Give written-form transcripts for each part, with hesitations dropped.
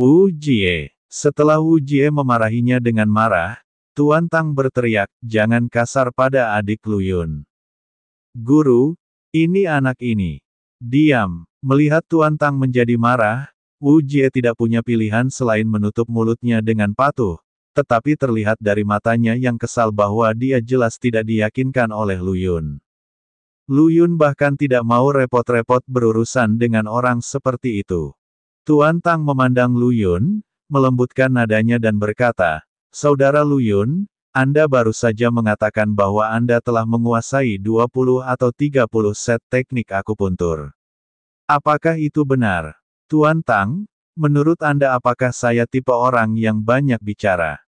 Wu Jie. Setelah Wu Jie memarahinya dengan marah, Tuan Tang berteriak, jangan kasar pada adik Luyun. Guru, ini anak ini. Diam. Melihat Tuan Tang menjadi marah, Wu Jie tidak punya pilihan selain menutup mulutnya dengan patuh, tetapi terlihat dari matanya yang kesal bahwa dia jelas tidak diyakinkan oleh Luyun. Luyun bahkan tidak mau repot-repot berurusan dengan orang seperti itu. Tuan Tang memandang Luyun, melembutkan nadanya dan berkata, Saudara Luyun, Anda baru saja mengatakan bahwa Anda telah menguasai 20 atau 30 set teknik akupuntur. Apakah itu benar? Tuan Tang, menurut Anda apakah saya tipe orang yang banyak bicara?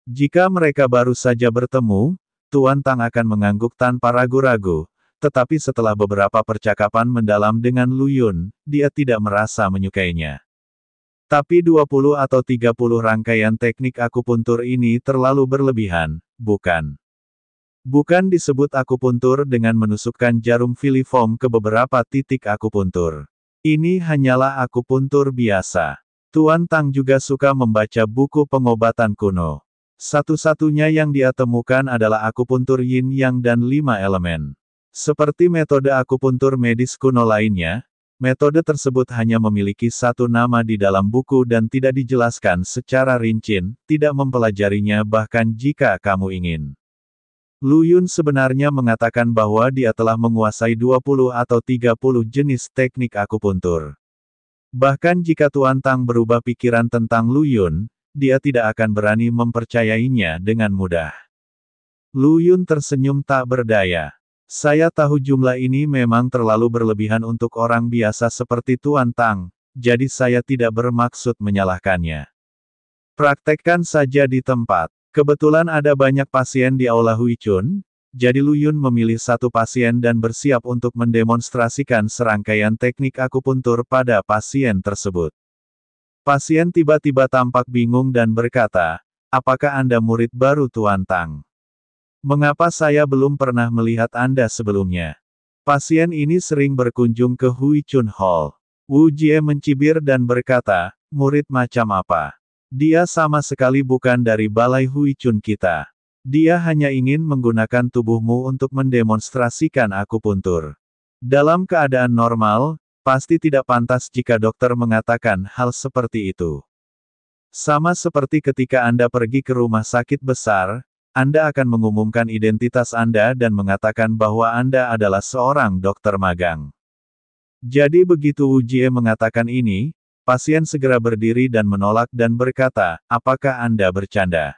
Jika mereka baru saja bertemu, Tuan Tang akan mengangguk tanpa ragu-ragu, tetapi setelah beberapa percakapan mendalam dengan Luyun, dia tidak merasa menyukainya. Tapi 20 atau 30 rangkaian teknik akupuntur ini terlalu berlebihan, bukan? Bukan disebut akupuntur dengan menusukkan jarum filiform ke beberapa titik akupuntur. Ini hanyalah akupuntur biasa. Tuan Tang juga suka membaca buku pengobatan kuno. Satu-satunya yang dia temukan adalah akupuntur yin yang dan 5 elemen. Seperti metode akupuntur medis kuno lainnya, metode tersebut hanya memiliki satu nama di dalam buku dan tidak dijelaskan secara rinci, tidak mempelajarinya bahkan jika kamu ingin. Luyun sebenarnya mengatakan bahwa dia telah menguasai 20 atau 30 jenis teknik akupuntur. Bahkan jika Tuan Tang berubah pikiran tentang Luyun, dia tidak akan berani mempercayainya dengan mudah. Luyun tersenyum tak berdaya. Saya tahu jumlah ini memang terlalu berlebihan untuk orang biasa seperti Tuan Tang, jadi saya tidak bermaksud menyalahkannya. Praktekkan saja di tempat. Kebetulan ada banyak pasien di Aula Huichun, jadi Luyun memilih satu pasien dan bersiap untuk mendemonstrasikan serangkaian teknik akupuntur pada pasien tersebut. Pasien tiba-tiba tampak bingung dan berkata, apakah Anda murid baru Tuan Tang? Mengapa saya belum pernah melihat Anda sebelumnya? Pasien ini sering berkunjung ke Huichun Hall. Wu Jie mencibir dan berkata, murid macam apa? Dia sama sekali bukan dari balai Huichun kita. Dia hanya ingin menggunakan tubuhmu untuk mendemonstrasikan akupuntur. Dalam keadaan normal, pasti tidak pantas jika dokter mengatakan hal seperti itu. Sama seperti ketika Anda pergi ke rumah sakit besar, Anda akan mengumumkan identitas Anda dan mengatakan bahwa Anda adalah seorang dokter magang. Jadi begitu Wu Jie mengatakan ini, pasien segera berdiri dan menolak dan berkata, apakah Anda bercanda?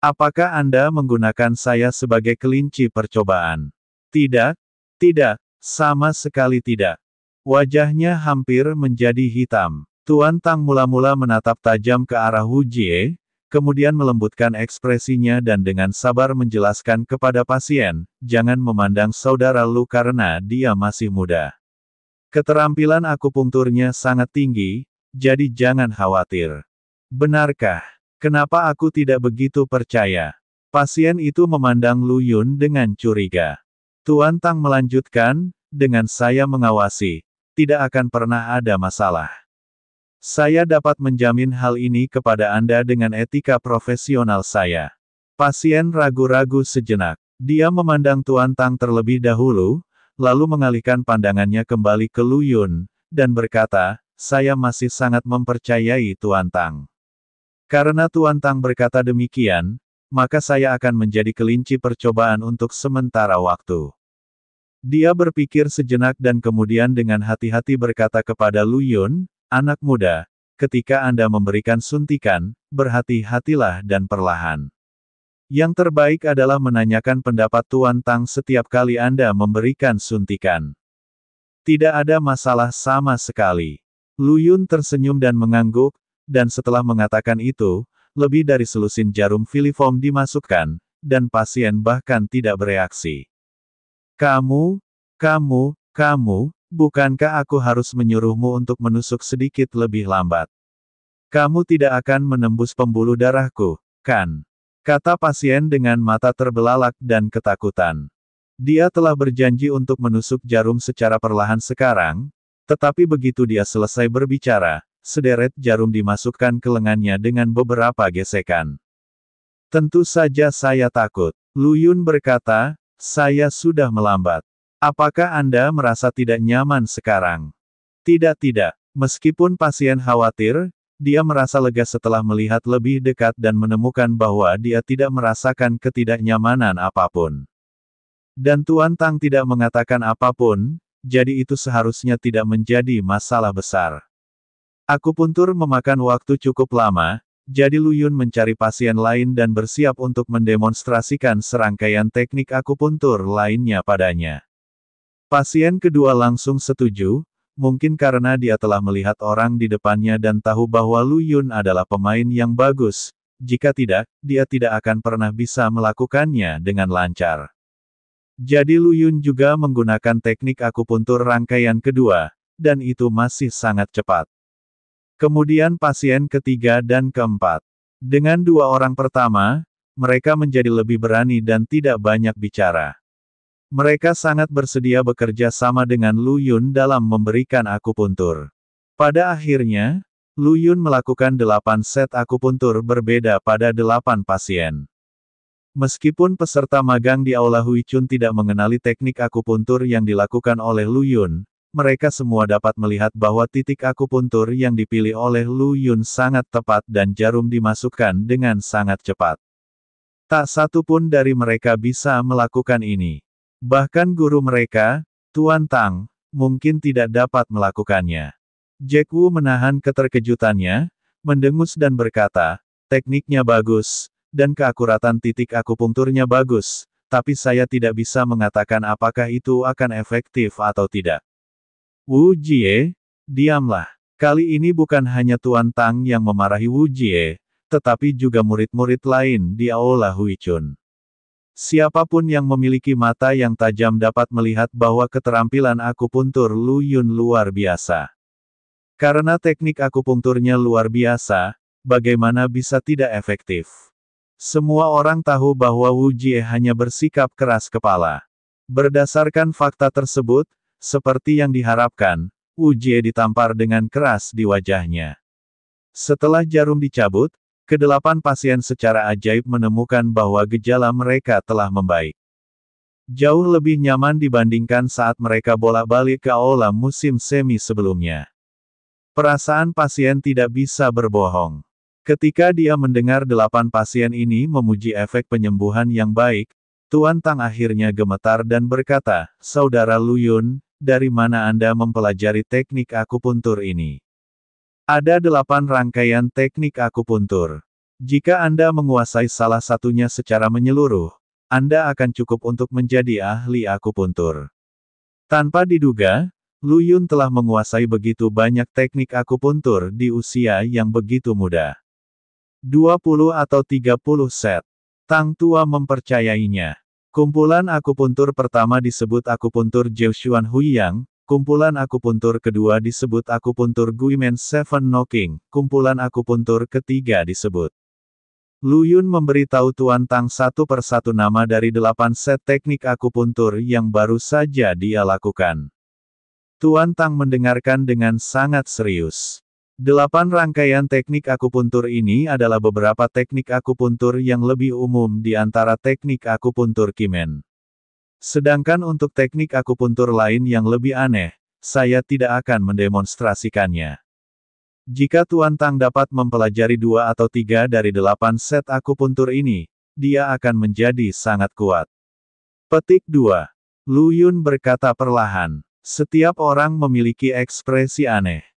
Apakah Anda menggunakan saya sebagai kelinci percobaan? Tidak, tidak, sama sekali tidak. Wajahnya hampir menjadi hitam. Tuan Tang mula-mula menatap tajam ke arah Wu Jie, kemudian melembutkan ekspresinya dan dengan sabar menjelaskan kepada pasien, jangan memandang saudara lu karena dia masih muda. Keterampilan akupunkturnya sangat tinggi, jadi jangan khawatir. Benarkah? Kenapa aku tidak begitu percaya? Pasien itu memandang Luyun dengan curiga. Tuan Tang melanjutkan, dengan saya mengawasi, tidak akan pernah ada masalah. Saya dapat menjamin hal ini kepada Anda dengan etika profesional saya. Pasien ragu-ragu sejenak. Dia memandang Tuan Tang terlebih dahulu, lalu mengalihkan pandangannya kembali ke Luyun, dan berkata, saya masih sangat mempercayai Tuan Tang. Karena Tuan Tang berkata demikian, maka saya akan menjadi kelinci percobaan untuk sementara waktu. Dia berpikir sejenak dan kemudian dengan hati-hati berkata kepada Luyun, anak muda, ketika Anda memberikan suntikan, berhati-hatilah dan perlahan. Yang terbaik adalah menanyakan pendapat Tuan Tang setiap kali Anda memberikan suntikan. Tidak ada masalah sama sekali. Luyun tersenyum dan mengangguk, dan setelah mengatakan itu, lebih dari selusin jarum filiform dimasukkan, dan pasien bahkan tidak bereaksi. Kamu, bukankah aku harus menyuruhmu untuk menusuk sedikit lebih lambat? Kamu tidak akan menembus pembuluh darahku, kan? Kata pasien dengan mata terbelalak dan ketakutan. Dia telah berjanji untuk menusuk jarum secara perlahan sekarang, tetapi begitu dia selesai berbicara, sederet jarum dimasukkan ke lengannya dengan beberapa gesekan. Tentu saja saya takut. Lu Yun berkata, saya sudah melambat. Apakah Anda merasa tidak nyaman sekarang? Tidak. Meskipun pasien khawatir, dia merasa lega setelah melihat lebih dekat dan menemukan bahwa dia tidak merasakan ketidaknyamanan apapun. Dan Tuan Tang tidak mengatakan apapun, jadi itu seharusnya tidak menjadi masalah besar. Akupuntur memakan waktu cukup lama, jadi Lu Yun mencari pasien lain dan bersiap untuk mendemonstrasikan serangkaian teknik akupuntur lainnya padanya. Pasien kedua langsung setuju, mungkin karena dia telah melihat orang di depannya dan tahu bahwa Lu Yun adalah pemain yang bagus, jika tidak, dia tidak akan pernah bisa melakukannya dengan lancar. Jadi Lu Yun juga menggunakan teknik akupuntur rangkaian kedua, dan itu masih sangat cepat. Kemudian pasien ketiga dan keempat. Dengan dua orang pertama, mereka menjadi lebih berani dan tidak banyak bicara. Mereka sangat bersedia bekerja sama dengan Lu Yun dalam memberikan akupuntur. Pada akhirnya, Lu Yun melakukan 8 set akupuntur berbeda pada 8 pasien. Meskipun peserta magang di Aula Hui Chun tidak mengenali teknik akupuntur yang dilakukan oleh Lu Yun, mereka semua dapat melihat bahwa titik akupuntur yang dipilih oleh Lu Yun sangat tepat dan jarum dimasukkan dengan sangat cepat. Tak satu pun dari mereka bisa melakukan ini. Bahkan guru mereka, Tuan Tang, mungkin tidak dapat melakukannya. Jack Wu menahan keterkejutannya, mendengus dan berkata, tekniknya bagus, dan keakuratan titik akupunkturnya bagus, tapi saya tidak bisa mengatakan apakah itu akan efektif atau tidak. Wu Jie, diamlah. Kali ini bukan hanya Tuan Tang yang memarahi Wu Jie, tetapi juga murid-murid lain di Aula Hui Chun. Siapapun yang memiliki mata yang tajam dapat melihat bahwa keterampilan akupuntur Lu Yun luar biasa. Karena teknik akupunkturnya luar biasa, bagaimana bisa tidak efektif? Semua orang tahu bahwa Wu Jie hanya bersikap keras kepala. Berdasarkan fakta tersebut, seperti yang diharapkan, Wu Jie ditampar dengan keras di wajahnya. Setelah jarum dicabut, ke-8 pasien secara ajaib menemukan bahwa gejala mereka telah membaik. Jauh lebih nyaman dibandingkan saat mereka bolak-balik ke aula musim semi sebelumnya. Perasaan pasien tidak bisa berbohong. Ketika dia mendengar 8 pasien ini memuji efek penyembuhan yang baik, Tuan Tang akhirnya gemetar dan berkata, Saudara Lu Yun, dari mana Anda mempelajari teknik akupuntur ini? Ada 8 rangkaian teknik akupuntur. Jika Anda menguasai salah satunya secara menyeluruh, Anda akan cukup untuk menjadi ahli akupuntur. Tanpa diduga, Lu Yun telah menguasai begitu banyak teknik akupuntur di usia yang begitu muda. 20 atau 30 set. Tang Tua mempercayainya. Kumpulan akupuntur pertama disebut akupuntur Jiushuan Huiyang, kumpulan akupuntur kedua disebut akupuntur Guimen Seven Knocking, kumpulan akupuntur ketiga disebut. Lu Yun memberitahu Tuan Tang satu persatu nama dari 8 set teknik akupuntur yang baru saja dia lakukan. Tuan Tang mendengarkan dengan sangat serius. 8 rangkaian teknik akupuntur ini adalah beberapa teknik akupuntur yang lebih umum di antara teknik akupuntur Kimen. Sedangkan untuk teknik akupuntur lain yang lebih aneh, saya tidak akan mendemonstrasikannya. Jika Tuan Tang dapat mempelajari 2 atau 3 dari 8 set akupuntur ini, dia akan menjadi sangat kuat. Petik 2. Lu Yun berkata perlahan. Setiap orang memiliki ekspresi aneh.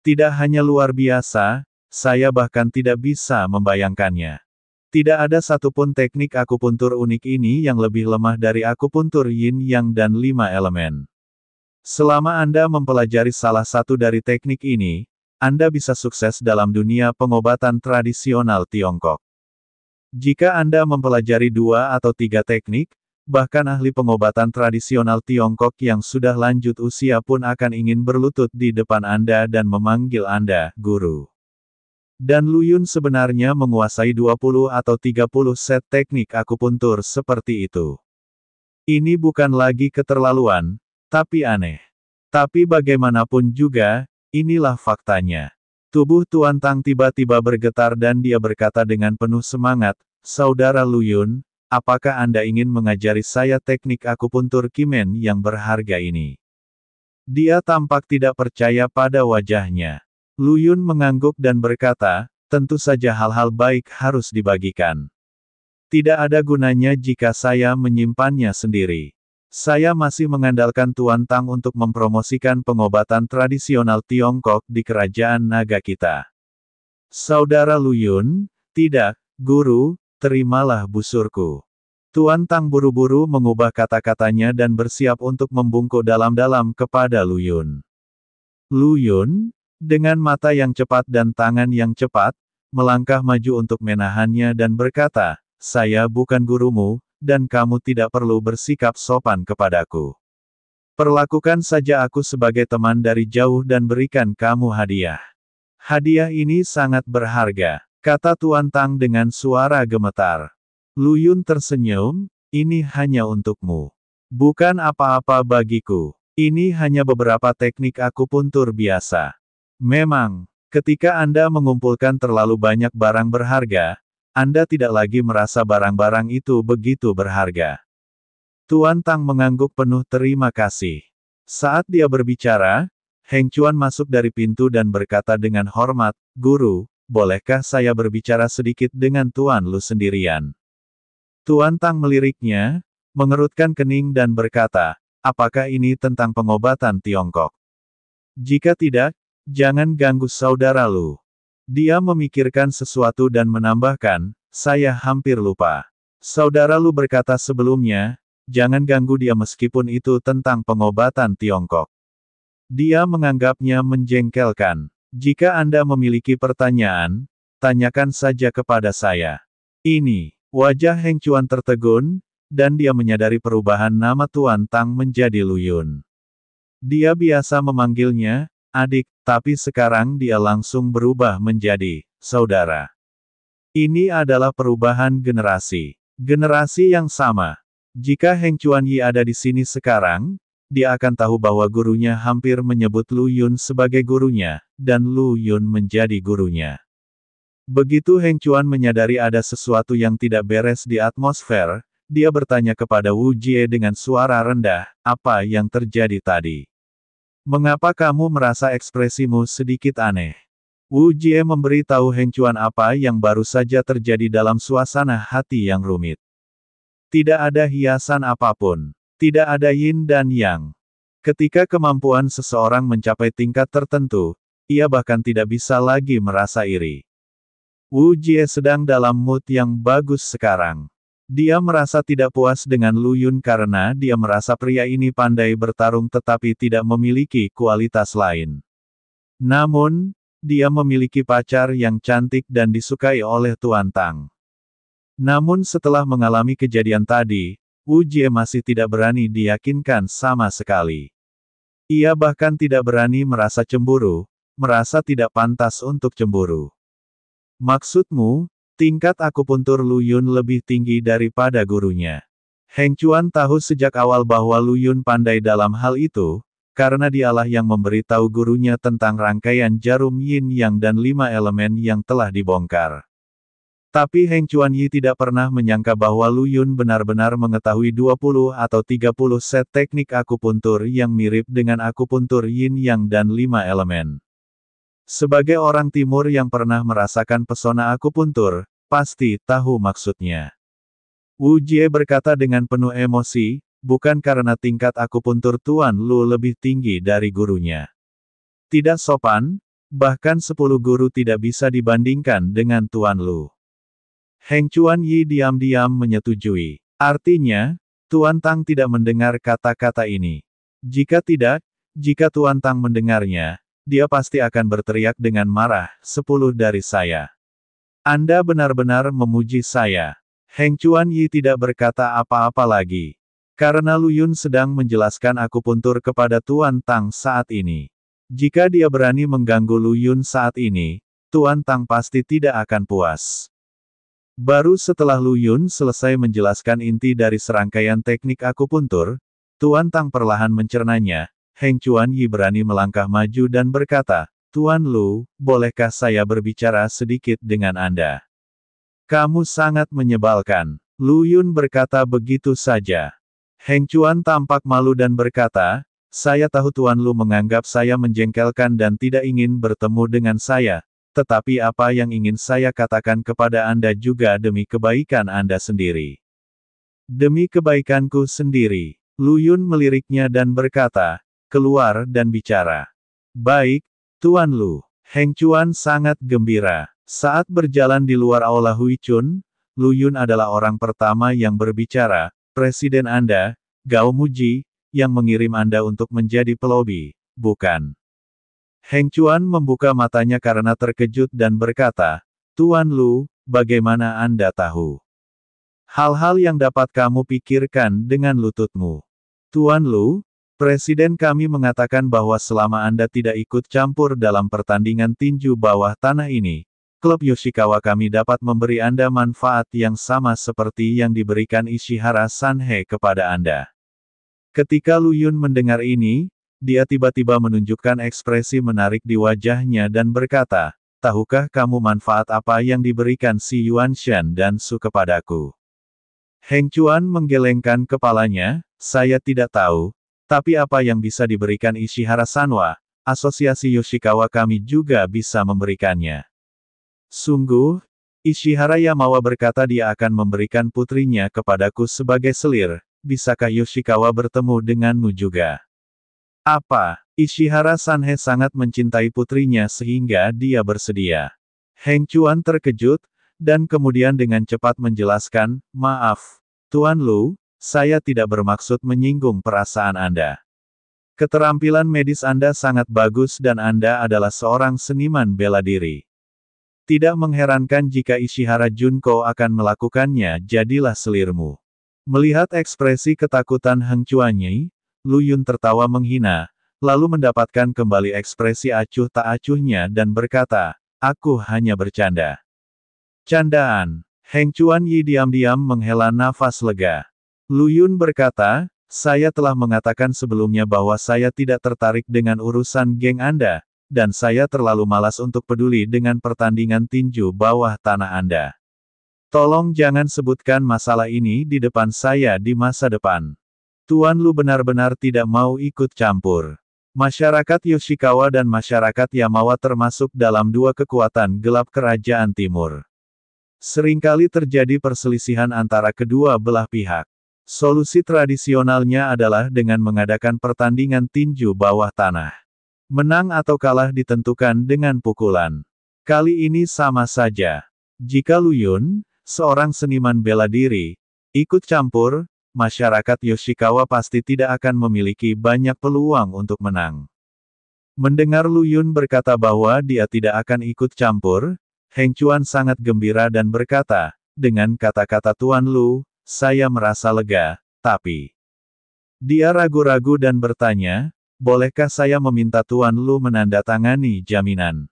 Tidak hanya luar biasa, saya bahkan tidak bisa membayangkannya. Tidak ada satupun teknik akupuntur unik ini yang lebih lemah dari akupuntur yin yang dan 5 elemen. Selama Anda mempelajari salah satu dari teknik ini, Anda bisa sukses dalam dunia pengobatan tradisional Tiongkok. Jika Anda mempelajari 2 atau 3 teknik, bahkan ahli pengobatan tradisional Tiongkok yang sudah lanjut usia pun akan ingin berlutut di depan Anda dan memanggil Anda, guru. Dan Lu Yun sebenarnya menguasai 20 atau 30 set teknik akupuntur seperti itu. Ini bukan lagi keterlaluan, tapi aneh. Tapi bagaimanapun juga, inilah faktanya. Tubuh Tuan Tang tiba-tiba bergetar dan dia berkata dengan penuh semangat, "Saudara Lu Yun, apakah Anda ingin mengajari saya teknik akupuntur Kimen yang berharga ini?" Dia tampak tidak percaya pada wajahnya. Lu Yun mengangguk dan berkata, "Tentu saja hal-hal baik harus dibagikan. Tidak ada gunanya jika saya menyimpannya sendiri. Saya masih mengandalkan Tuan Tang untuk mempromosikan pengobatan tradisional Tiongkok di kerajaan naga kita." "Saudara Lu Yun, tidak, Guru, terimalah busurku." Tuan Tang buru-buru mengubah kata-katanya dan bersiap untuk membungkuk dalam-dalam kepada Lu Yun. Lu Yun, dengan mata yang cepat dan tangan yang cepat, melangkah maju untuk menahannya dan berkata, "Saya bukan gurumu, dan kamu tidak perlu bersikap sopan kepadaku. Perlakukan saja aku sebagai teman dari jauh dan berikan kamu hadiah." "Hadiah ini sangat berharga," kata Tuan Tang dengan suara gemetar. Lu Yun tersenyum, "Ini hanya untukmu. Bukan apa-apa bagiku. Ini hanya beberapa teknik akupuntur biasa. Memang, ketika Anda mengumpulkan terlalu banyak barang berharga, Anda tidak lagi merasa barang-barang itu begitu berharga." Tuan Tang mengangguk penuh terima kasih. Saat dia berbicara, Heng Chuan masuk dari pintu dan berkata dengan hormat, "Guru, bolehkah saya berbicara sedikit dengan Tuan Lu sendirian?" Tuan Tang meliriknya, mengerutkan kening dan berkata, "Apakah ini tentang pengobatan Tiongkok? Jika tidak, jangan ganggu saudara Lu." Dia memikirkan sesuatu dan menambahkan, "Saya hampir lupa. Saudara Lu berkata sebelumnya, jangan ganggu dia meskipun itu tentang pengobatan Tiongkok." Dia menganggapnya menjengkelkan. "Jika Anda memiliki pertanyaan, tanyakan saja kepada saya." Ini, wajah Heng Chuan tertegun, dan dia menyadari perubahan nama Tuan Tang menjadi Lu Yun. Dia biasa memanggilnya, "Adik," tapi sekarang dia langsung berubah menjadi saudara. Ini adalah perubahan generasi. Generasi yang sama. Jika Heng Chuan Yi ada di sini sekarang, dia akan tahu bahwa gurunya hampir menyebut Lu Yun sebagai gurunya, dan Lu Yun menjadi gurunya. Begitu Heng Chuan menyadari ada sesuatu yang tidak beres di atmosfer, dia bertanya kepada Wu Jie dengan suara rendah, "Apa yang terjadi tadi? Mengapa kamu merasa ekspresimu sedikit aneh?" Wu Jie memberitahu Heng Chuan apa yang baru saja terjadi dalam suasana hati yang rumit. Tidak ada hiasan apapun. Tidak ada yin dan yang. Ketika kemampuan seseorang mencapai tingkat tertentu, ia bahkan tidak bisa lagi merasa iri. Wu Jie sedang dalam mood yang bagus sekarang. Dia merasa tidak puas dengan Lu Yun karena dia merasa pria ini pandai bertarung tetapi tidak memiliki kualitas lain. Namun, dia memiliki pacar yang cantik dan disukai oleh Tuan Tang. Namun setelah mengalami kejadian tadi, Wu Jie masih tidak berani diyakinkan sama sekali. Ia bahkan tidak berani merasa cemburu, merasa tidak pantas untuk cemburu. "Maksudmu, tingkat akupuntur Lu Yun lebih tinggi daripada gurunya?" Heng Chuan tahu sejak awal bahwa Lu Yun pandai dalam hal itu, karena dialah yang memberitahu gurunya tentang rangkaian jarum yin yang dan 5 elemen yang telah dibongkar. Tapi Heng Chuan Yi tidak pernah menyangka bahwa Lu Yun benar-benar mengetahui 20 atau 30 set teknik akupuntur yang mirip dengan akupuntur yin yang dan 5 elemen. Sebagai orang timur yang pernah merasakan pesona akupuntur, pasti tahu maksudnya. Wu Jie berkata dengan penuh emosi, "Bukan karena tingkat akupuntur Tuan Lu lebih tinggi dari gurunya. Tidak sopan, bahkan 10 guru tidak bisa dibandingkan dengan Tuan Lu." Heng Chuan Yi diam-diam menyetujui. Artinya, Tuan Tang tidak mendengar kata-kata ini. Jika tidak, jika Tuan Tang mendengarnya, dia pasti akan berteriak dengan marah, "10 dari saya. Anda benar-benar memuji saya." Heng Chuan Yi tidak berkata apa-apa lagi. Karena Lu Yun sedang menjelaskan akupuntur kepada Tuan Tang saat ini. Jika dia berani mengganggu Lu Yun saat ini, Tuan Tang pasti tidak akan puas. Baru setelah Lu Yun selesai menjelaskan inti dari serangkaian teknik akupuntur, Tuan Tang perlahan mencernanya. Heng Chuan Yi berani melangkah maju dan berkata, Tuan Lu, bolehkah saya berbicara sedikit dengan Anda? Kamu sangat menyebalkan. Lu Yun berkata begitu saja. Heng Chuan tampak malu dan berkata, saya tahu Tuan Lu menganggap saya menjengkelkan dan tidak ingin bertemu dengan saya, tetapi apa yang ingin saya katakan kepada Anda juga demi kebaikan Anda sendiri. Demi kebaikanku sendiri. Lu Yun meliriknya dan berkata, keluar dan bicara. Baik, Tuan Lu. Heng Chuan sangat gembira. Saat berjalan di luar Aula Hui Chun, Lu Yun adalah orang pertama yang berbicara, Presiden Anda, Gao Muji, yang mengirim Anda untuk menjadi pelobi, bukan? Heng Chuan membuka matanya karena terkejut dan berkata, Tuan Lu, bagaimana Anda tahu? Hal-hal yang dapat kamu pikirkan dengan lututmu. Tuan Lu, Presiden kami mengatakan bahwa selama Anda tidak ikut campur dalam pertandingan tinju bawah tanah ini, klub Yoshikawa kami dapat memberi Anda manfaat yang sama seperti yang diberikan Ishihara Sanhe kepada Anda. Ketika Lu Yun mendengar ini, dia tiba-tiba menunjukkan ekspresi menarik di wajahnya dan berkata, tahukah kamu manfaat apa yang diberikan si Yuanshan dan Su kepadaku? Heng Chuan menggelengkan kepalanya, saya tidak tahu. Tapi apa yang bisa diberikan Ishihara Sanwa, asosiasi Yoshikawa kami juga bisa memberikannya. Sungguh, Ishihara Yamawa berkata dia akan memberikan putrinya kepadaku sebagai selir, bisakah Yoshikawa bertemu denganmu juga? Apa? Ishihara Sanhe sangat mencintai putrinya sehingga dia bersedia. Heng Chuan terkejut, dan kemudian dengan cepat menjelaskan, maaf, Tuan Lu, saya tidak bermaksud menyinggung perasaan Anda. Keterampilan medis Anda sangat bagus dan Anda adalah seorang seniman bela diri. Tidak mengherankan jika Ishihara Junko akan melakukannya, jadilah selirmu. Melihat ekspresi ketakutan Heng Chuan-nya, Lu Yun tertawa menghina, lalu mendapatkan kembali ekspresi acuh tak acuhnya dan berkata, aku hanya bercanda. Candaan. Heng Chuan-yi diam-diam menghela nafas lega. Lu Yun berkata, saya telah mengatakan sebelumnya bahwa saya tidak tertarik dengan urusan geng Anda, dan saya terlalu malas untuk peduli dengan pertandingan tinju bawah tanah Anda. Tolong jangan sebutkan masalah ini di depan saya di masa depan. Tuan Lu benar-benar tidak mau ikut campur. Masyarakat Yoshikawa dan masyarakat Yamawa termasuk dalam dua kekuatan gelap kerajaan timur. Seringkali terjadi perselisihan antara kedua belah pihak. Solusi tradisionalnya adalah dengan mengadakan pertandingan tinju bawah tanah. Menang atau kalah ditentukan dengan pukulan. Kali ini sama saja. Jika Lu Yun, seorang seniman bela diri, ikut campur, masyarakat Yoshikawa pasti tidak akan memiliki banyak peluang untuk menang. Mendengar Lu Yun berkata bahwa dia tidak akan ikut campur, Heng Chuan sangat gembira dan berkata, dengan kata-kata Tuan Lu, saya merasa lega, tapi... Dia ragu-ragu dan bertanya, bolehkah saya meminta Tuan Lu menandatangani jaminan?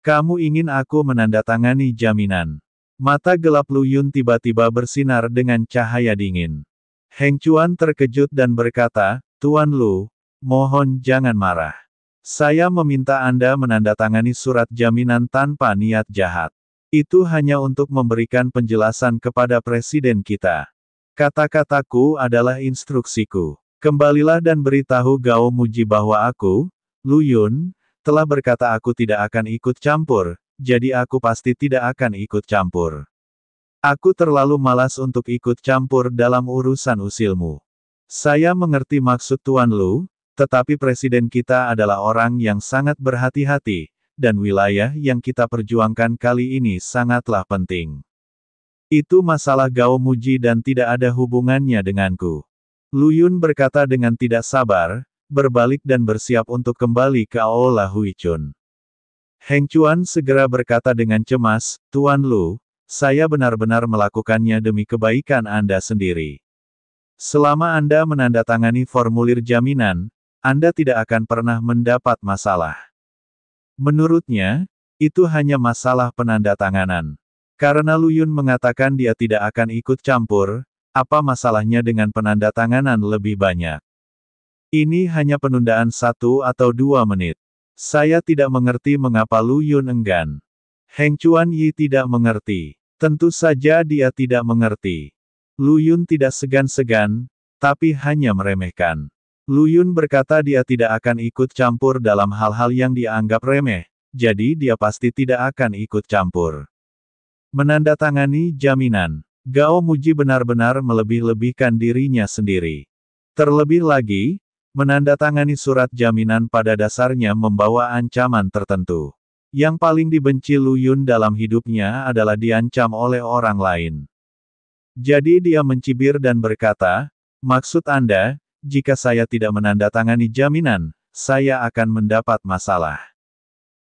Kamu ingin aku menandatangani jaminan? Mata gelap Lu Yun tiba-tiba bersinar dengan cahaya dingin. Heng Chuan terkejut dan berkata, Tuan Lu, mohon jangan marah. Saya meminta Anda menandatangani surat jaminan tanpa niat jahat. Itu hanya untuk memberikan penjelasan kepada presiden kita. Kata-kataku adalah instruksiku. Kembalilah dan beritahu Gao Muji bahwa aku, Lu Yun, telah berkata aku tidak akan ikut campur, jadi aku pasti tidak akan ikut campur. Aku terlalu malas untuk ikut campur dalam urusan usilmu. Saya mengerti maksud Tuan Lu, tetapi presiden kita adalah orang yang sangat berhati-hati, dan wilayah yang kita perjuangkan kali ini sangatlah penting. Itu masalah Gao Muji dan tidak ada hubungannya denganku. Lu Yun berkata dengan tidak sabar, berbalik dan bersiap untuk kembali ke Aula Hui Chun. Heng Chuan segera berkata dengan cemas, Tuan Lu, saya benar-benar melakukannya demi kebaikan Anda sendiri. Selama Anda menandatangani formulir jaminan, Anda tidak akan pernah mendapat masalah. Menurutnya, itu hanya masalah penandatanganan. Karena Lu Yun mengatakan dia tidak akan ikut campur, apa masalahnya dengan penandatanganan lebih banyak? Ini hanya penundaan 1 atau 2 menit. Saya tidak mengerti mengapa Lu Yun enggan. Heng Chuanyi tidak mengerti. Tentu saja dia tidak mengerti. Lu Yun tidak segan-segan, tapi hanya meremehkan. Lu Yun berkata dia tidak akan ikut campur dalam hal-hal yang dia anggap remeh, jadi dia pasti tidak akan ikut campur. Menandatangani jaminan. Gao Muji benar-benar melebih-lebihkan dirinya sendiri. Terlebih lagi, menandatangani surat jaminan pada dasarnya membawa ancaman tertentu. Yang paling dibenci Lu Yun dalam hidupnya adalah diancam oleh orang lain. Jadi dia mencibir dan berkata, "Maksud Anda, jika saya tidak menandatangani jaminan, saya akan mendapat masalah.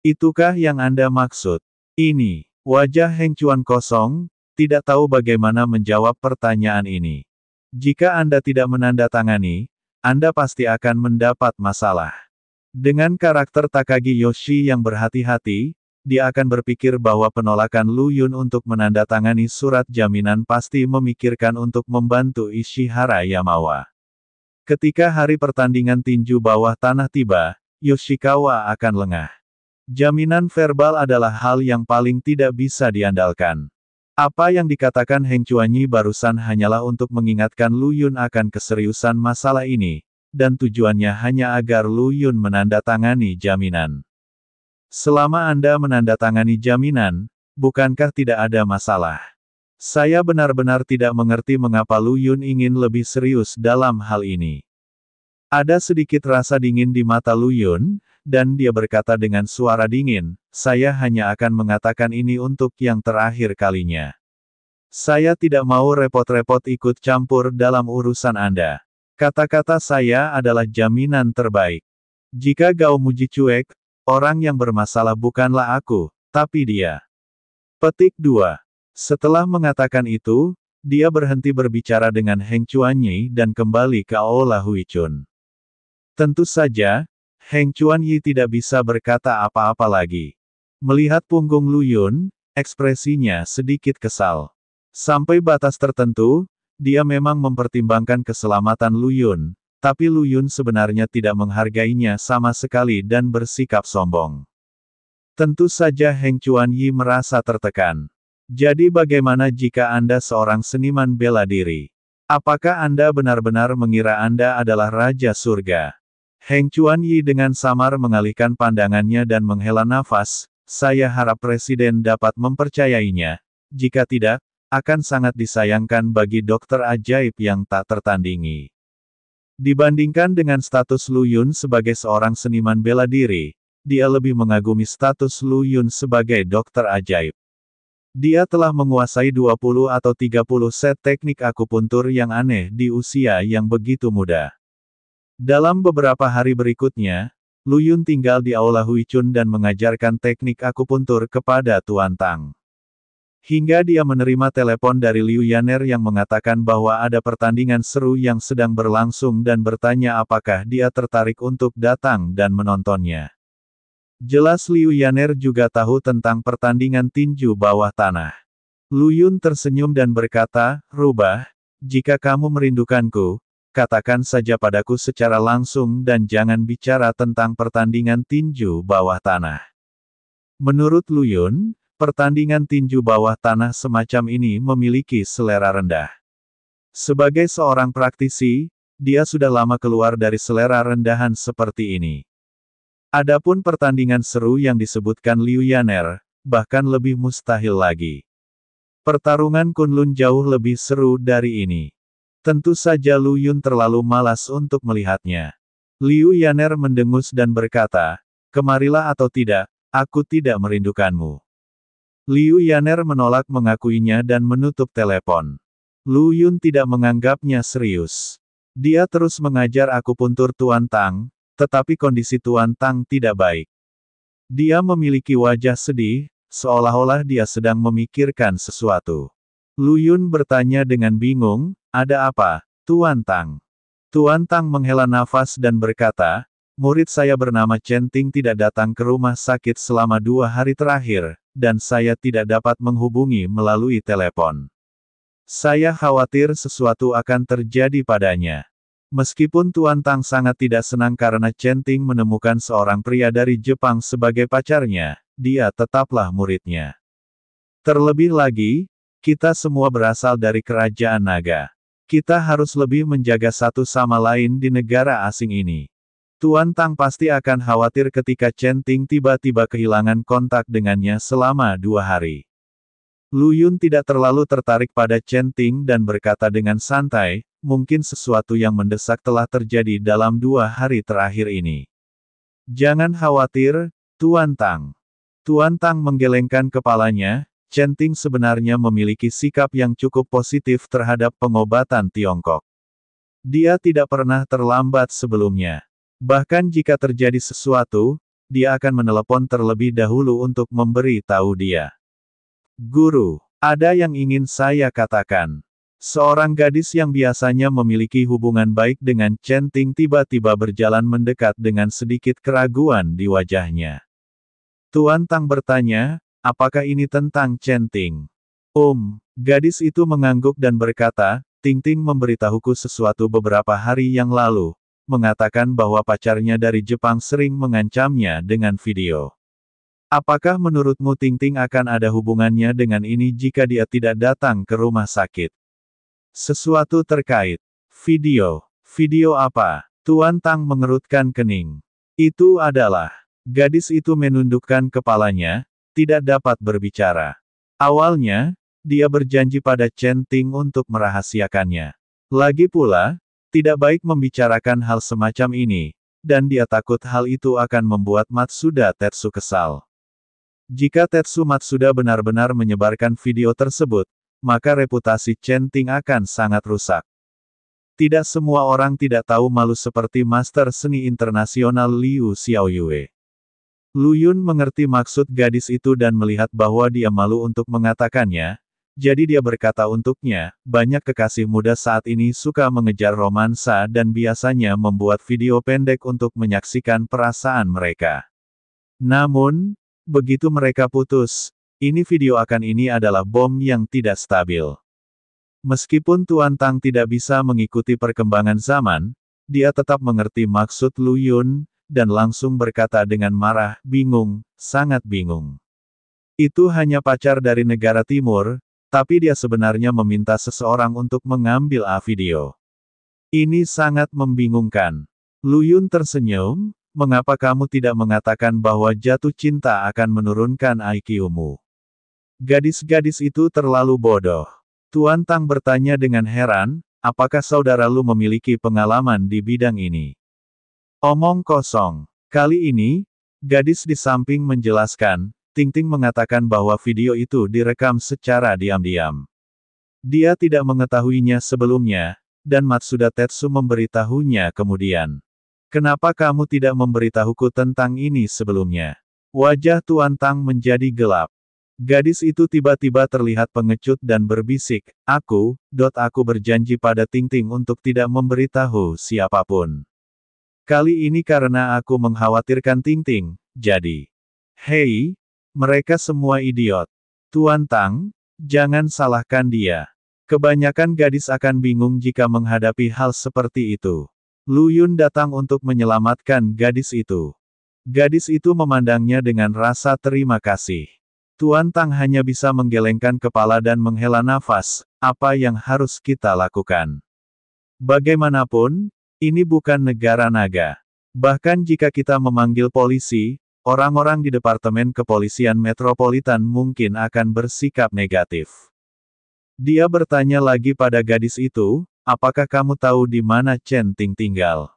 Itukah yang Anda maksud?" Ini, wajah Heng Chuan kosong, tidak tahu bagaimana menjawab pertanyaan ini. Jika Anda tidak menandatangani, Anda pasti akan mendapat masalah. Dengan karakter Takagi Yoshi yang berhati-hati, dia akan berpikir bahwa penolakan Lu Yun untuk menandatangani surat jaminan pasti memikirkan untuk membantu Ishihara Yamawa. Ketika hari pertandingan tinju bawah tanah tiba, Yoshikawa akan lengah. Jaminan verbal adalah hal yang paling tidak bisa diandalkan. Apa yang dikatakan Heng Chuanyi barusan hanyalah untuk mengingatkan Lu Yun akan keseriusan masalah ini, dan tujuannya hanya agar Lu Yun menandatangani jaminan. Selama Anda menandatangani jaminan, bukankah tidak ada masalah? Saya benar-benar tidak mengerti mengapa Lu Yun ingin lebih serius dalam hal ini. Ada sedikit rasa dingin di mata Lu Yun, dan dia berkata dengan suara dingin, "Saya hanya akan mengatakan ini untuk yang terakhir kalinya. Saya tidak mau repot-repot ikut campur dalam urusan Anda. Kata-kata saya adalah jaminan terbaik. Jika Gao Muji cuek, orang yang bermasalah bukanlah aku, tapi dia." Petik 2. Setelah mengatakan itu, dia berhenti berbicara dengan Heng Chuanyi dan kembali ke Aula Huichun. Tentu saja, Heng Chuanyi tidak bisa berkata apa-apa lagi. Melihat punggung Lu Yun, ekspresinya sedikit kesal. Sampai batas tertentu, dia memang mempertimbangkan keselamatan Lu Yun, tapi Lu Yun sebenarnya tidak menghargainya sama sekali dan bersikap sombong. Tentu saja Heng Chuanyi merasa tertekan. Jadi bagaimana jika Anda seorang seniman bela diri? Apakah Anda benar-benar mengira Anda adalah Raja Surga? Heng Chuanyi dengan samar mengalihkan pandangannya dan menghela nafas, "Saya harap Presiden dapat mempercayainya. Jika tidak, akan sangat disayangkan bagi dokter ajaib yang tak tertandingi." Dibandingkan dengan status Lu Yun sebagai seorang seniman bela diri, dia lebih mengagumi status Lu Yun sebagai dokter ajaib. Dia telah menguasai 20 atau 30 set teknik akupuntur yang aneh di usia yang begitu muda. Dalam beberapa hari berikutnya, Lu Yun tinggal di Aula Huichun dan mengajarkan teknik akupuntur kepada Tuan Tang. Hingga dia menerima telepon dari Liu Yaner yang mengatakan bahwa ada pertandingan seru yang sedang berlangsung dan bertanya apakah dia tertarik untuk datang dan menontonnya. Jelas Liu Yaner juga tahu tentang pertandingan tinju bawah tanah. Lu Yun tersenyum dan berkata, "Rubah, jika kamu merindukanku, katakan saja padaku secara langsung dan jangan bicara tentang pertandingan tinju bawah tanah." Menurut Lu Yun, pertandingan tinju bawah tanah semacam ini memiliki selera rendah. Sebagai seorang praktisi, dia sudah lama keluar dari selera rendahan seperti ini. Adapun pertandingan seru yang disebutkan Liu Yaner, bahkan lebih mustahil lagi. Pertarungan Kunlun jauh lebih seru dari ini. Tentu saja Lu Yun terlalu malas untuk melihatnya. Liu Yaner mendengus dan berkata, "Kemarilah atau tidak, aku tidak merindukanmu." Liu Yaner menolak mengakuinya dan menutup telepon. Lu Yun tidak menganggapnya serius. Dia terus mengajar akupuntur Tuan Tang, tetapi kondisi Tuan Tang tidak baik. Dia memiliki wajah sedih, seolah-olah dia sedang memikirkan sesuatu. Lu Yun bertanya dengan bingung, "Ada apa, Tuan Tang?" Tuan Tang menghela nafas dan berkata, "Murid saya bernama Chen Ting tidak datang ke rumah sakit selama 2 hari terakhir, dan saya tidak dapat menghubungi melalui telepon. Saya khawatir sesuatu akan terjadi padanya. Meskipun Tuan Tang sangat tidak senang karena Chen Ting menemukan seorang pria dari Jepang sebagai pacarnya, dia tetaplah muridnya. Terlebih lagi, kita semua berasal dari kerajaan naga. Kita harus lebih menjaga satu sama lain di negara asing ini. Tuan Tang pasti akan khawatir ketika Chen Ting tiba-tiba kehilangan kontak dengannya selama 2 hari. Lu Yun tidak terlalu tertarik pada Chen Ting dan berkata dengan santai, mungkin sesuatu yang mendesak telah terjadi dalam 2 hari terakhir ini. Jangan khawatir, Tuan Tang. Tuan Tang menggelengkan kepalanya. Chen Ting sebenarnya memiliki sikap yang cukup positif terhadap pengobatan Tiongkok. Dia tidak pernah terlambat sebelumnya. Bahkan jika terjadi sesuatu, dia akan menelepon terlebih dahulu untuk memberi tahu dia. Guru, ada yang ingin saya katakan. Seorang gadis yang biasanya memiliki hubungan baik dengan Chen Ting tiba-tiba berjalan mendekat dengan sedikit keraguan di wajahnya. Tuan Tang bertanya, apakah ini tentang Chen Ting? Gadis itu mengangguk dan berkata, Ting Ting memberitahuku sesuatu beberapa hari yang lalu, mengatakan bahwa pacarnya dari Jepang sering mengancamnya dengan video. Apakah menurutmu Ting Ting akan ada hubungannya dengan ini jika dia tidak datang ke rumah sakit? Sesuatu terkait video. Video apa? Tuan Tang mengerutkan kening. Itu adalah. Gadis itu menundukkan kepalanya, tidak dapat berbicara. Awalnya, dia berjanji pada Chen Ting untuk merahasiakannya. Lagi pula, tidak baik membicarakan hal semacam ini, dan dia takut hal itu akan membuat Matsuda Tetsu kesal. Jika Tetsu Matsuda benar-benar menyebarkan video tersebut, maka reputasi Chen Ting akan sangat rusak. Tidak semua orang tidak tahu malu seperti Master Seni Internasional Liu Xiaoyue. Lu Yun mengerti maksud gadis itu dan melihat bahwa dia malu untuk mengatakannya, jadi dia berkata untuknya, banyak kekasih muda saat ini suka mengejar romansa dan biasanya membuat video pendek untuk menyaksikan perasaan mereka. Namun, begitu mereka putus, ini video ini adalah bom yang tidak stabil. Meskipun Tuan Tang tidak bisa mengikuti perkembangan zaman, dia tetap mengerti maksud Lu Yun, dan langsung berkata dengan marah, bingung, sangat bingung. Itu hanya pacar dari negara timur, tapi dia sebenarnya meminta seseorang untuk mengambil video. Ini sangat membingungkan. Lu Yun tersenyum, mengapa kamu tidak mengatakan bahwa jatuh cinta akan menurunkan IQ-mu? Gadis-gadis itu terlalu bodoh. Tuan Tang bertanya dengan heran, apakah saudara Lu memiliki pengalaman di bidang ini? Omong kosong. Kali ini, gadis di samping menjelaskan, Ting Ting mengatakan bahwa video itu direkam secara diam-diam. Dia tidak mengetahuinya sebelumnya, dan Matsuda Tetsu memberitahunya kemudian. Kenapa kamu tidak memberitahuku tentang ini sebelumnya? Wajah Tuan Tang menjadi gelap. Gadis itu tiba-tiba terlihat pengecut dan berbisik, aku berjanji pada Ting Ting untuk tidak memberitahu siapapun. Kali ini karena aku mengkhawatirkan Ting Ting, jadi. Hei, mereka semua idiot. Tuan Tang, jangan salahkan dia. Kebanyakan gadis akan bingung jika menghadapi hal seperti itu. Lu Yun datang untuk menyelamatkan gadis itu. Gadis itu memandangnya dengan rasa terima kasih. Tuan Tang hanya bisa menggelengkan kepala dan menghela nafas, apa yang harus kita lakukan? Bagaimanapun, ini bukan negara naga. Bahkan jika kita memanggil polisi, orang-orang di Departemen Kepolisian Metropolitan mungkin akan bersikap negatif. Dia bertanya lagi pada gadis itu, apakah kamu tahu di mana Chen Ting tinggal?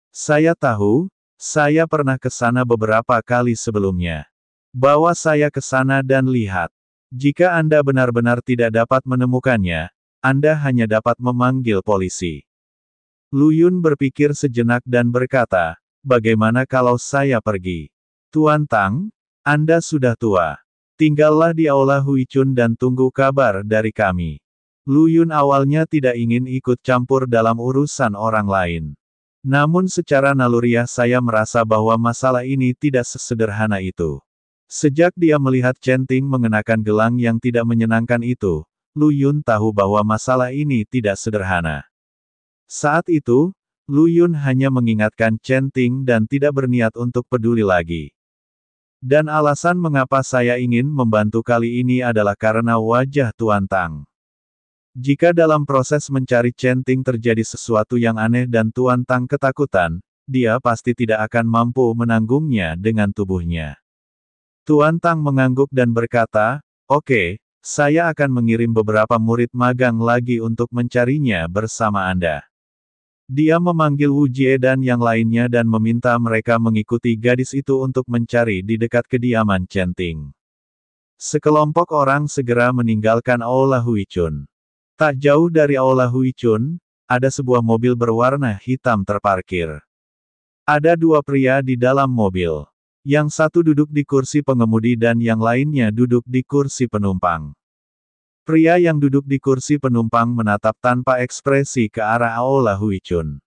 Saya tahu, saya pernah ke sana beberapa kali sebelumnya. Bawa saya ke sana dan lihat. Jika Anda benar-benar tidak dapat menemukannya, Anda hanya dapat memanggil polisi. Lu Yun berpikir sejenak dan berkata, bagaimana kalau saya pergi? Tuan Tang, Anda sudah tua. Tinggallah di Aula Huichun dan tunggu kabar dari kami. Lu Yun awalnya tidak ingin ikut campur dalam urusan orang lain. Namun secara naluriah saya merasa bahwa masalah ini tidak sesederhana itu. Sejak dia melihat Chen Ting mengenakan gelang yang tidak menyenangkan itu, Lu Yun tahu bahwa masalah ini tidak sederhana. Saat itu, Lu Yun hanya mengingatkan Chen Ting dan tidak berniat untuk peduli lagi. Dan alasan mengapa saya ingin membantu kali ini adalah karena wajah Tuan Tang. Jika dalam proses mencari Chen Ting terjadi sesuatu yang aneh dan Tuan Tang ketakutan, dia pasti tidak akan mampu menanggungnya dengan tubuhnya. Tuan Tang mengangguk dan berkata, "Oke, saya akan mengirim beberapa murid magang lagi untuk mencarinya bersama Anda." Dia memanggil Wu Jie dan yang lainnya dan meminta mereka mengikuti gadis itu untuk mencari di dekat kediaman Chen Ting. Sekelompok orang segera meninggalkan Aula Huichun. Tak jauh dari Aula Huichun, ada sebuah mobil berwarna hitam terparkir. Ada dua pria di dalam mobil. Yang satu duduk di kursi pengemudi dan yang lainnya duduk di kursi penumpang. Pria yang duduk di kursi penumpang menatap tanpa ekspresi ke arah Aula Huichun.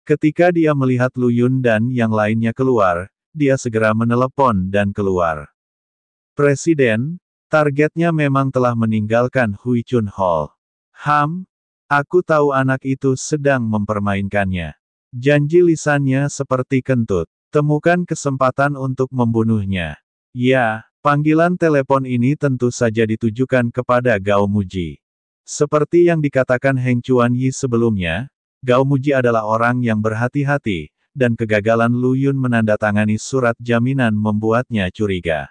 Ketika dia melihat Lu Yun dan yang lainnya keluar, dia segera menelepon dan keluar. "Presiden, targetnya memang telah meninggalkan Huichun Hall." Aku tahu anak itu sedang mempermainkannya. Janji lisannya seperti kentut. Temukan kesempatan untuk membunuhnya. Ya. Panggilan telepon ini tentu saja ditujukan kepada Gao Muji. Seperti yang dikatakan Heng Chuan Yi sebelumnya, Gao Muji adalah orang yang berhati-hati, dan kegagalan Lu Yun menandatangani surat jaminan membuatnya curiga.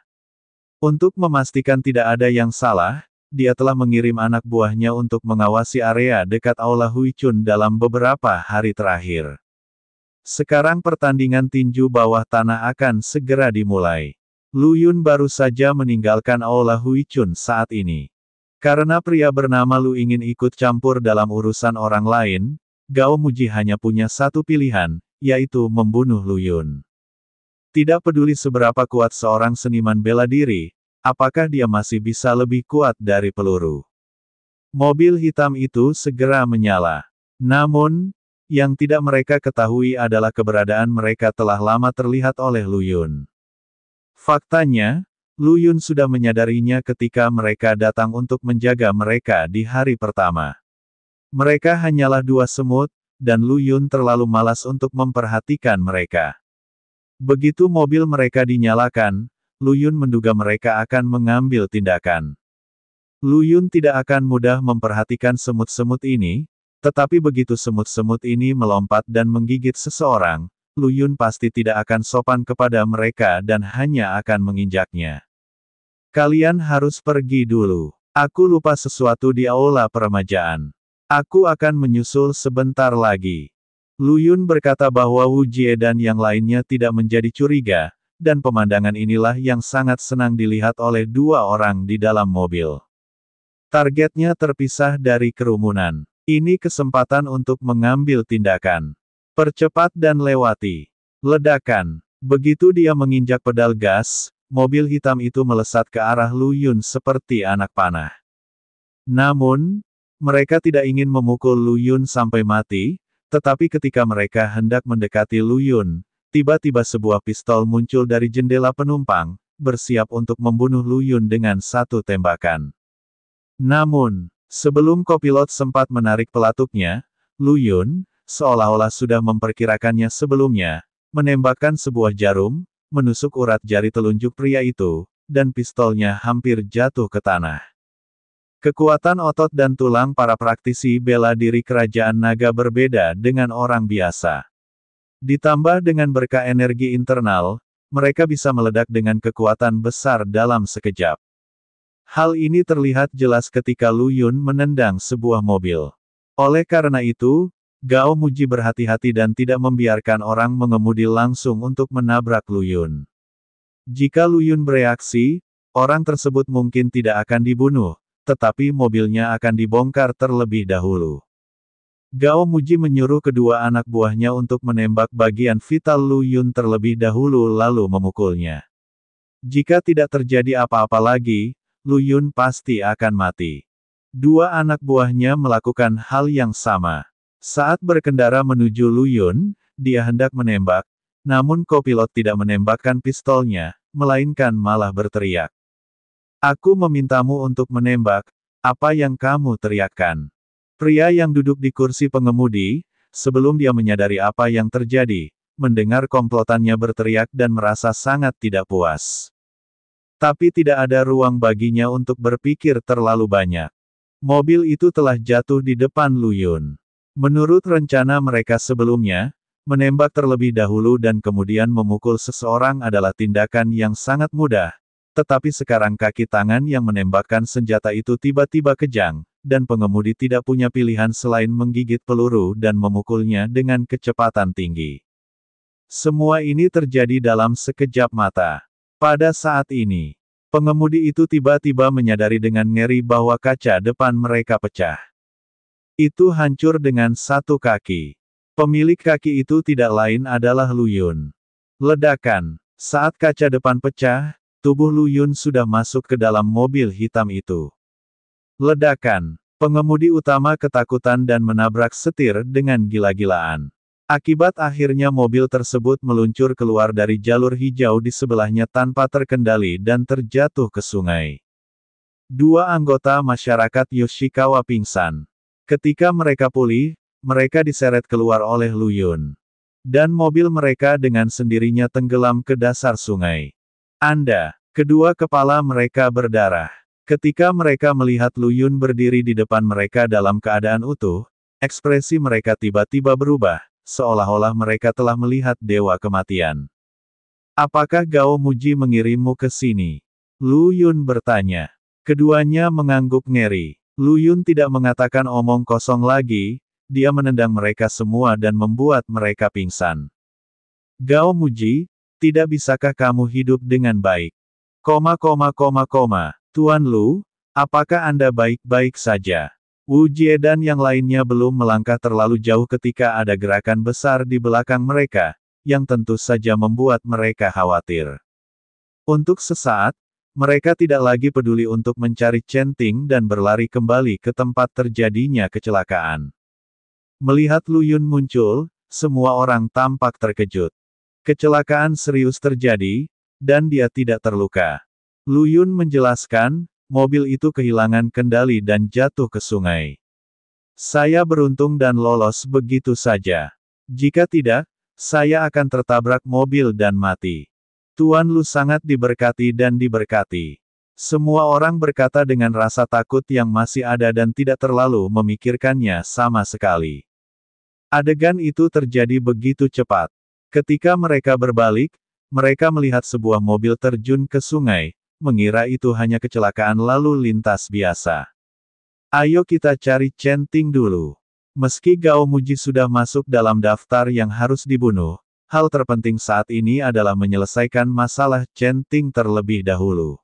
Untuk memastikan tidak ada yang salah, dia telah mengirim anak buahnya untuk mengawasi area dekat Aula Huichun dalam beberapa hari terakhir. Sekarang pertandingan tinju bawah tanah akan segera dimulai. Lu Yun baru saja meninggalkan Aula Huichun saat ini. Karena pria bernama Lu ingin ikut campur dalam urusan orang lain, Gao Muji hanya punya satu pilihan, yaitu membunuh Lu Yun. Tidak peduli seberapa kuat seorang seniman bela diri, apakah dia masih bisa lebih kuat dari peluru. Mobil hitam itu segera menyala. Namun, yang tidak mereka ketahui adalah keberadaan mereka telah lama terlihat oleh Lu Yun. Faktanya, Lu Yun sudah menyadarinya ketika mereka datang untuk menjaga mereka di hari pertama. Mereka hanyalah dua semut, dan Lu Yun terlalu malas untuk memperhatikan mereka. Begitu mobil mereka dinyalakan, Lu Yun menduga mereka akan mengambil tindakan. Lu Yun tidak akan mudah memperhatikan semut-semut ini, tetapi begitu semut-semut ini melompat dan menggigit seseorang, Lu Yun pasti tidak akan sopan kepada mereka dan hanya akan menginjaknya. "Kalian harus pergi dulu. Aku lupa sesuatu di aula peremajaan. Aku akan menyusul sebentar lagi." Lu Yun berkata bahwa Wu Jie dan yang lainnya tidak menjadi curiga, dan pemandangan inilah yang sangat senang dilihat oleh dua orang di dalam mobil. Targetnya terpisah dari kerumunan. Ini kesempatan untuk mengambil tindakan. Percepat dan lewati. Ledakan. Begitu dia menginjak pedal gas, mobil hitam itu melesat ke arah Lu Yun seperti anak panah. Namun, mereka tidak ingin memukul Lu Yun sampai mati, tetapi ketika mereka hendak mendekati Lu Yun, tiba-tiba sebuah pistol muncul dari jendela penumpang, bersiap untuk membunuh Lu Yun dengan satu tembakan. Namun, sebelum kopilot sempat menarik pelatuknya, Lu Yun, seolah-olah sudah memperkirakannya sebelumnya, menembakkan sebuah jarum, menusuk urat jari telunjuk pria itu, dan pistolnya hampir jatuh ke tanah. Kekuatan otot dan tulang para praktisi bela diri kerajaan naga berbeda dengan orang biasa. Ditambah dengan berkah energi internal, mereka bisa meledak dengan kekuatan besar dalam sekejap. Hal ini terlihat jelas ketika Lu Yun menendang sebuah mobil. Oleh karena itu, Gao Muji berhati-hati dan tidak membiarkan orang mengemudi langsung untuk menabrak Lu Yun. Jika Lu Yun bereaksi, orang tersebut mungkin tidak akan dibunuh, tetapi mobilnya akan dibongkar terlebih dahulu. Gao Muji menyuruh kedua anak buahnya untuk menembak bagian vital Lu Yun terlebih dahulu lalu memukulnya. Jika tidak terjadi apa-apa lagi, Lu Yun pasti akan mati. Dua anak buahnya melakukan hal yang sama. Saat berkendara menuju Lu Yun, dia hendak menembak, namun kopilot tidak menembakkan pistolnya, melainkan malah berteriak. "Aku memintamu untuk menembak, apa yang kamu teriakkan?" Pria yang duduk di kursi pengemudi, sebelum dia menyadari apa yang terjadi, mendengar komplotannya berteriak dan merasa sangat tidak puas. Tapi tidak ada ruang baginya untuk berpikir terlalu banyak. Mobil itu telah jatuh di depan Lu Yun. Menurut rencana mereka sebelumnya, menembak terlebih dahulu dan kemudian memukul seseorang adalah tindakan yang sangat mudah. Tetapi sekarang kaki tangan yang menembakkan senjata itu tiba-tiba kejang, dan pengemudi tidak punya pilihan selain menggigit peluru dan memukulnya dengan kecepatan tinggi. Semua ini terjadi dalam sekejap mata. Pada saat ini, pengemudi itu tiba-tiba menyadari dengan ngeri bahwa kaca depan mereka pecah. Itu hancur dengan satu kaki. Pemilik kaki itu tidak lain adalah Lu Yun. Ledakan. Saat kaca depan pecah, tubuh Lu Yun sudah masuk ke dalam mobil hitam itu. Ledakan. Pengemudi utama ketakutan dan menabrak setir dengan gila-gilaan. Akibat akhirnya mobil tersebut meluncur keluar dari jalur hijau di sebelahnya tanpa terkendali dan terjatuh ke sungai. Dua anggota masyarakat Yoshikawa pingsan. Ketika mereka pulih, mereka diseret keluar oleh Lu Yun. Dan mobil mereka dengan sendirinya tenggelam ke dasar sungai. Kedua kepala mereka berdarah. Ketika mereka melihat Lu Yun berdiri di depan mereka dalam keadaan utuh, ekspresi mereka tiba-tiba berubah. Seolah-olah mereka telah melihat dewa kematian. Apakah Gao Muji mengirimmu ke sini? Lu Yun bertanya. Keduanya mengangguk ngeri. Lu Yun tidak mengatakan omong kosong lagi, dia menendang mereka semua dan membuat mereka pingsan. Gao Muji, tidak bisakah kamu hidup dengan baik? Tuan Lu, apakah Anda baik-baik saja? Wu Jie dan yang lainnya belum melangkah terlalu jauh ketika ada gerakan besar di belakang mereka, yang tentu saja membuat mereka khawatir. Untuk sesaat, mereka tidak lagi peduli untuk mencari Chen Ting dan berlari kembali ke tempat terjadinya kecelakaan. Melihat Lu Yun muncul, semua orang tampak terkejut. Kecelakaan serius terjadi, dan dia tidak terluka. Lu Yun menjelaskan, mobil itu kehilangan kendali dan jatuh ke sungai. Saya beruntung dan lolos begitu saja. Jika tidak, saya akan tertabrak mobil dan mati. Tuan Lu sangat diberkati dan diberkati. Semua orang berkata dengan rasa takut yang masih ada dan tidak terlalu memikirkannya sama sekali. Adegan itu terjadi begitu cepat. Ketika mereka berbalik, mereka melihat sebuah mobil terjun ke sungai, mengira itu hanya kecelakaan lalu lintas biasa. Ayo kita cari Chen Ting dulu. Meski Gao Muji sudah masuk dalam daftar yang harus dibunuh, hal terpenting saat ini adalah menyelesaikan masalah Chen Ting terlebih dahulu.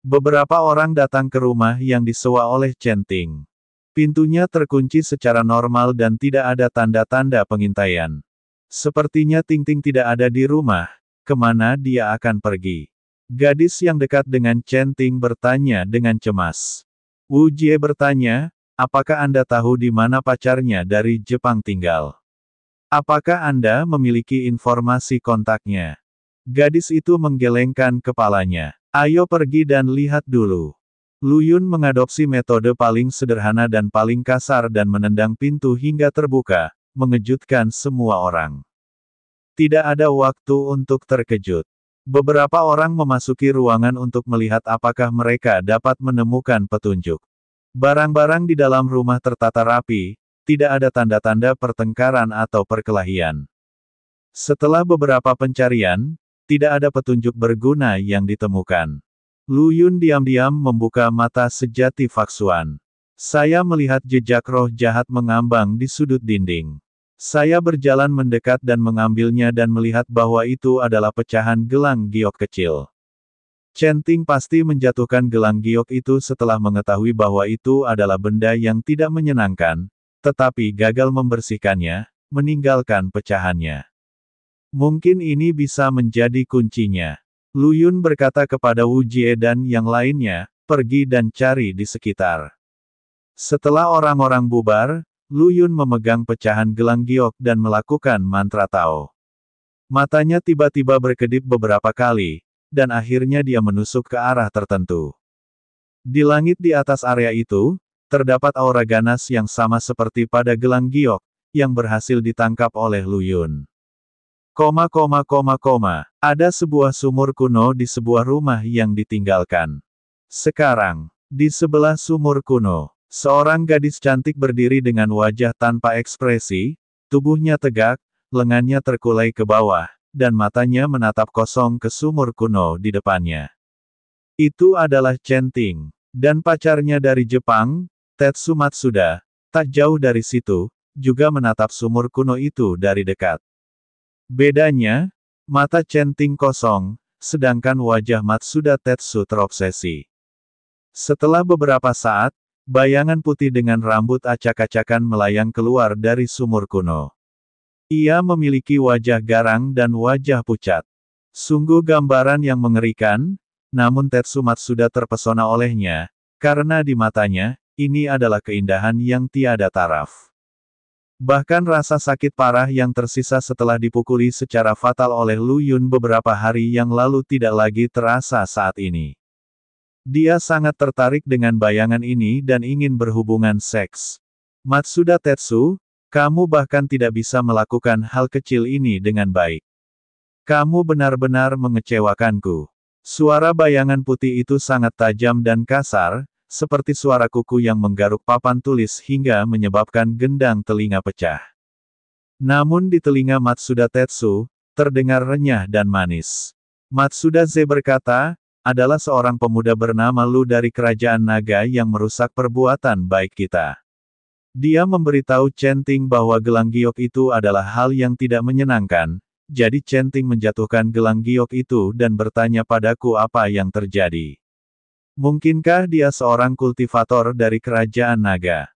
Beberapa orang datang ke rumah yang disewa oleh Chen Ting. Pintunya terkunci secara normal dan tidak ada tanda-tanda pengintaian. Sepertinya Ting Ting tidak ada di rumah, kemana dia akan pergi? Gadis yang dekat dengan Chen Ting bertanya dengan cemas. Wu Jie bertanya, apakah Anda tahu di mana pacarnya dari Jepang tinggal? Apakah Anda memiliki informasi kontaknya? Gadis itu menggelengkan kepalanya. Ayo pergi dan lihat dulu. Lu Yun mengadopsi metode paling sederhana dan paling kasar dan menendang pintu hingga terbuka, mengejutkan semua orang. Tidak ada waktu untuk terkejut. Beberapa orang memasuki ruangan untuk melihat apakah mereka dapat menemukan petunjuk. Barang-barang di dalam rumah tertata rapi, tidak ada tanda-tanda pertengkaran atau perkelahian. Setelah beberapa pencarian, tidak ada petunjuk berguna yang ditemukan. Lu Yun diam-diam membuka mata sejati Faksuan. Saya melihat jejak roh jahat mengambang di sudut dinding. Saya berjalan mendekat dan mengambilnya dan melihat bahwa itu adalah pecahan gelang giok kecil. Chen Ting pasti menjatuhkan gelang giok itu setelah mengetahui bahwa itu adalah benda yang tidak menyenangkan, tetapi gagal membersihkannya, meninggalkan pecahannya. Mungkin ini bisa menjadi kuncinya. Lu Yun berkata kepada Wu Jie dan yang lainnya, pergi dan cari di sekitar. Setelah orang-orang bubar, Lu Yun memegang pecahan gelang giok dan melakukan mantra Tao. Matanya tiba-tiba berkedip beberapa kali, dan akhirnya dia menusuk ke arah tertentu. Di langit di atas area itu, terdapat aura ganas yang sama seperti pada gelang giok, yang berhasil ditangkap oleh Lu Yun. Ada sebuah sumur kuno di sebuah rumah yang ditinggalkan. Sekarang, di sebelah sumur kuno, seorang gadis cantik berdiri dengan wajah tanpa ekspresi, tubuhnya tegak, lengannya terkulai ke bawah, dan matanya menatap kosong ke sumur kuno di depannya. Itu adalah Chen Ting. Dan pacarnya dari Jepang, Tetsu Matsuda, tak jauh dari situ, juga menatap sumur kuno itu dari dekat. Bedanya, mata Chen Ting kosong, sedangkan wajah Matsuda Tetsu terobsesi. Setelah beberapa saat, bayangan putih dengan rambut acak-acakan melayang keluar dari sumur kuno. Ia memiliki wajah garang dan wajah pucat. Sungguh gambaran yang mengerikan, namun Tetsu Matsuda terpesona olehnya, karena di matanya, ini adalah keindahan yang tiada taraf. Bahkan rasa sakit parah yang tersisa setelah dipukuli secara fatal oleh Lu Yun beberapa hari yang lalu tidak lagi terasa saat ini. Dia sangat tertarik dengan bayangan ini dan ingin berhubungan seks. Matsuda Tetsu, kamu bahkan tidak bisa melakukan hal kecil ini dengan baik. Kamu benar-benar mengecewakanku. Suara bayangan putih itu sangat tajam dan kasar, seperti suara kuku yang menggaruk papan tulis hingga menyebabkan gendang telinga pecah. Namun di telinga Matsuda Tetsu, terdengar renyah dan manis. Matsuda Ze berkata, adalah seorang pemuda bernama Lu dari kerajaan naga yang merusak perbuatan baik kita. Dia memberitahu Chen Ting bahwa gelang giok itu adalah hal yang tidak menyenangkan, jadi Chen Ting menjatuhkan gelang giok itu dan bertanya padaku apa yang terjadi. Mungkinkah dia seorang kultivator dari kerajaan naga?